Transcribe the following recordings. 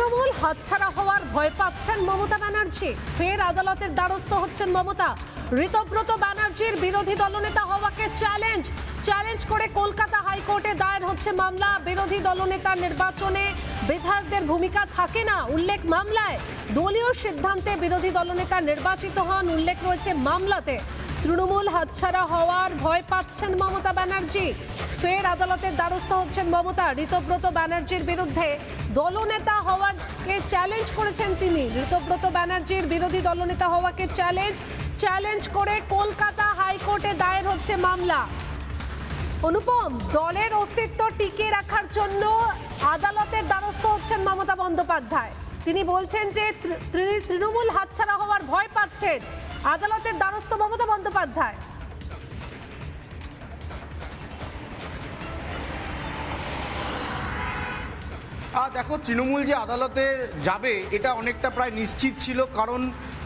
তৃণমূল হাতছাড়া হওয়ার ভয় পাচ্ছেন মমতা ব্যানার্জি। ফের আদালতের দ্বারস্থ হচ্ছেন মমতা। ঋতব্রত ব্যানার্জির বিরোধী দলনেতা হওয়াকে চ্যালেঞ্জ করে কলকাতা হাইকোর্টে দায়ের হচ্ছে মামলা। বিরোধী দলনেতা নির্বাচনে বিধায়কদের ভূমিকা থাকে না উল্লেখ মামলায়। দলীয় সিদ্ধান্তে বিরোধী দলনেতা নির্বাচিত হন উল্লেখ রয়েছে মামলাতে। তৃণমূল হাতছাড়া হওয়ার ভয় পাচ্ছেন মমতা ব্যানার্জি। ফের আদালতের দ্বারস্থ হচ্ছেন মমতা। ঋতব্রত ব্যানার্জির বিরুদ্ধে দলনেতা হওয়াকে চ্যালেঞ্জ করেছেন তিনি। ঋতব্রত ব্যানার্জির বিরোধী দলনেতা হওয়াকে চ্যালেঞ্জ করে কলকাতা হাইকোর্টে দায়ের হচ্ছে মামলা। অনুপম, দলের অস্তিত্ব টিকিয়ে রাখার জন্য আদালতের দ্বারস্থ হচ্ছেন মমতা বন্দ্যোপাধ্যায়। তিনি বলছেন যে তৃণমূল হাতছাড়া হওয়ার ভয় পাচ্ছেন। আদালতের দ্বারস্থ মমতা বন্দ্যোপাধ্যায়। দেখো, তৃণমূল যে আদালতে যাবে এটা অনেকটা প্রায় নিশ্চিত ছিল, কারণ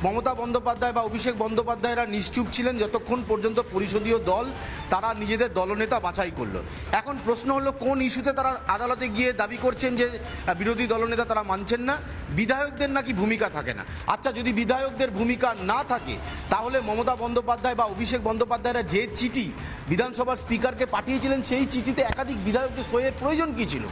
মমতা বন্দ্যোপাধ্যায় বা অভিষেক বন্দ্যোপাধ্যায়রা নিশ্চুপ ছিলেন যতক্ষণ পর্যন্ত পরিষদীয় দল তারা নিজেদের দলনেতা বাছাই করলো। এখন প্রশ্ন হলো কোন ইস্যুতে তারা আদালতে গিয়ে দাবি করছেন যে বিরোধী দলনেতা তারা মানছেন না, বিধায়কদের নাকি ভূমিকা থাকে না। আচ্ছা, যদি বিধায়কদের ভূমিকা না থাকে তাহলে মমতা বন্দ্যোপাধ্যায় বা অভিষেক বন্দ্যোপাধ্যায়রা যে চিঠি বিধানসভার স্পিকারকে পাঠিয়েছিলেন সেই চিঠিতে একাধিক বিধায়কদের সইয়ের প্রয়োজন কী ছিল?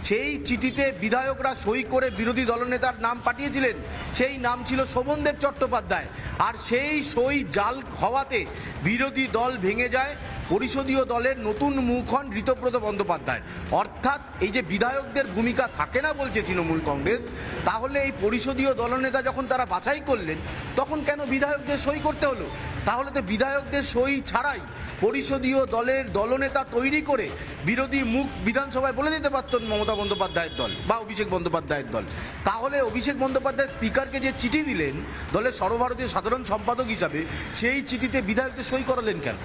সেই চিঠিতে বিধায়করা সই করে বিরোধী দলনেতার নাম পাঠিয়েছিলেন, সেই নাম ছিল শোভনদেব চট্টোপাধ্যায়। আর সেই সই জাল হওয়াতে বিরোধী দল ভেঙে যায়। পরিষদীয় দলের নতুন মুখ হন ঋতব্রত বন্দ্যোপাধ্যায়। অর্থাৎ এই যে বিধায়কদের ভূমিকা থাকে না বলছে তৃণমূল কংগ্রেস, তাহলে এই পরিষদীয় দলনেতা যখন তারা বাছাই করলেন তখন কেন বিধায়কদের সই করতে হলো? তাহলে তো বিধায়কদের সই ছাড়াই পরিষদীয় দলের দলনেতা তৈরি করে বিরোধী মুখ বিধানসভায় বলে দিতে পারতেন মমতা বন্দ্যোপাধ্যায়ের দল বা অভিষেক বন্দ্যোপাধ্যায়ের দল। তাহলে অভিষেক বন্দ্যোপাধ্যায় স্পিকারকে যে চিঠি দিলেন দলের সর্বভারতীয় সাধারণ সম্পাদক হিসাবে, সেই চিঠিতে বিধায়কদের সই করালেন কেন?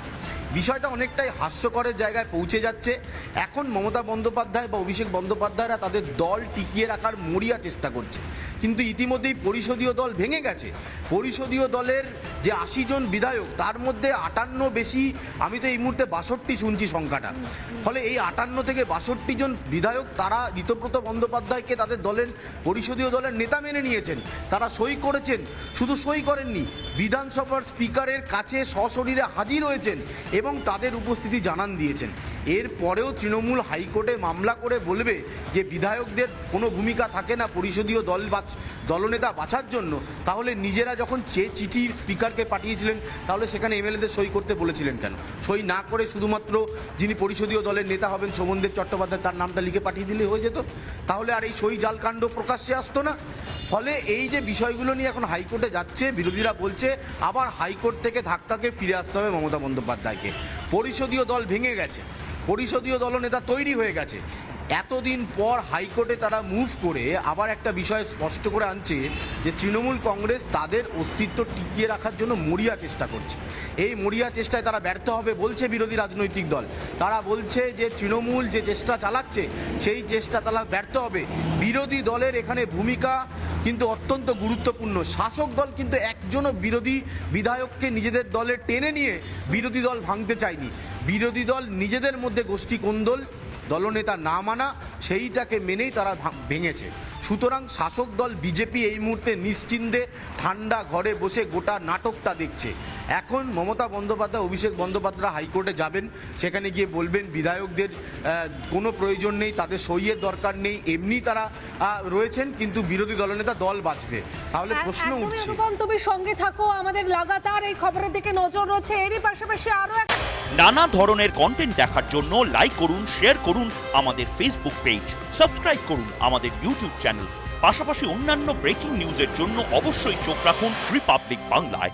বিষয়টা অনেকটাই হাস্যকরের জায়গায় পৌঁছে যাচ্ছে। এখন মমতা বন্দ্যোপাধ্যায় বা অভিষেক বন্দ্যোপাধ্যায়রা তাদের দল টিকিয়ে রাখার মরিয়া চেষ্টা করছে, কিন্তু ইতিমধ্যেই পরিষদীয় দল ভেঙে গেছে। পরিষদীয় দলের যে 80 জন বিধায়ক তার মধ্যে 58 বেশি, আমি তো এই মুহূর্তে 62 শুনছি সংখ্যাটা। ফলে এই 58 থেকে 62 জন বিধায়ক তারা ঋতব্রত বন্দ্যোপাধ্যায়কে তাদের দলের পরিষদীয় দলের নেতা মেনে নিয়েছেন, তারা সই করেছেন। শুধু সই করেননি, বিধানসভার স্পিকারের কাছে সশরীরে হাজির হয়েছেন এবং তাদের উপস্থিতি জানান দিয়েছেন। এরপরেও তৃণমূল হাইকোর্টে মামলা করে বলবে যে বিধায়কদের কোনো ভূমিকা থাকে না পরিষদীয় দলনেতা বাছার জন্য, তাহলে নিজেরা যখন চিঠি স্পিকারকে পাঠিয়েছিলেন তাহলে সেখানে এমএলএদের সই করতে বলেছিলেন কেন? সই না করে শুধুমাত্র যিনি পরিষদীয় দলের নেতা হবেন শোভনদেব চট্টোপাধ্যায় তার নামটা লিখে পাঠিয়ে দিলে হয়ে যেত, তাহলে আর এই সই জালকাণ্ড প্রকাশ্যে আসতো না। ফলে এই যে বিষয়গুলো নিয়ে এখন হাইকোর্টে যাচ্ছে, বিরোধীরা বলছে আবার হাইকোর্ট থেকে ধাক্কাকে ফিরে আসতে হবে মমতা বন্দ্যোপাধ্যায়কে। পরিষদীয় দল ভেঙে গেছে, পরিষদীয় দলনেতা তৈরি হয়ে গেছে। এতদিন পর হাইকোর্টে তারা মুভ করে আবার একটা বিষয় স্পষ্ট করে আনছে যে তৃণমূল কংগ্রেস তাদের অস্তিত্ব টিকিয়ে রাখার জন্য মরিয়া চেষ্টা করছে। এই মরিয়া চেষ্টায় তারা ব্যর্থ হবে বলছে বিরোধী রাজনৈতিক দল। তারা বলছে যে তৃণমূল যে চেষ্টা চালাচ্ছে সেই চেষ্টা তারা ব্যর্থ হবে। বিরোধী দলের এখানে ভূমিকা কিন্তু অত্যন্ত গুরুত্বপূর্ণ। শাসক দল কিন্তু একজনও বিরোধী বিধায়ককে নিজেদের দলে টেনে নিয়ে বিরোধী দল ভাঙতে চায়নি। বিরোধী দল নিজেদের মধ্যে গোষ্ঠী কোন্দল, দলনেতা না মানা, সেইটাকে মেনেই তারা ভেঙেছে। সুতরাং শাসক দল বিজেপি এই মুহূর্তে নিশ্চিন্তে ঠান্ডা ঘরে বসে গোটা নাটকটা দেখছে। এখন মমতা বন্দ্যোপাধ্যায় অভিষেক বন্দ্যোপাধ্যায় হাইকোর্টে যাবেন, সেখানে গিয়ে বলবেন বিধায়কদের কোনো প্রয়োজন নেই, তাদের সইয়ের দরকার নেই, এমনি তারা রয়েছেন, কিন্তু বিরোধী দলনেতা দল বাঁচবে। তাহলে প্রশ্ন উঠছে, তুমি সঙ্গে থাকো, আমাদের লাগাতার এই খবরের দিকে নজর রয়েছে। এরই পাশাপাশি আরো নানা ধরনের কন্টেন্ট দেখার জন্য লাইক করুন, শেয়ার করুন আমাদের ফেসবুক পেজ, সাবস্ক্রাইব করুন আমাদের ইউটিউব চ্যানেল। পাশাপাশি অন্যান্য ব্রেকিং নিউজের জন্য অবশ্যই চোখ রাখুন রিপাবলিক বাংলায়।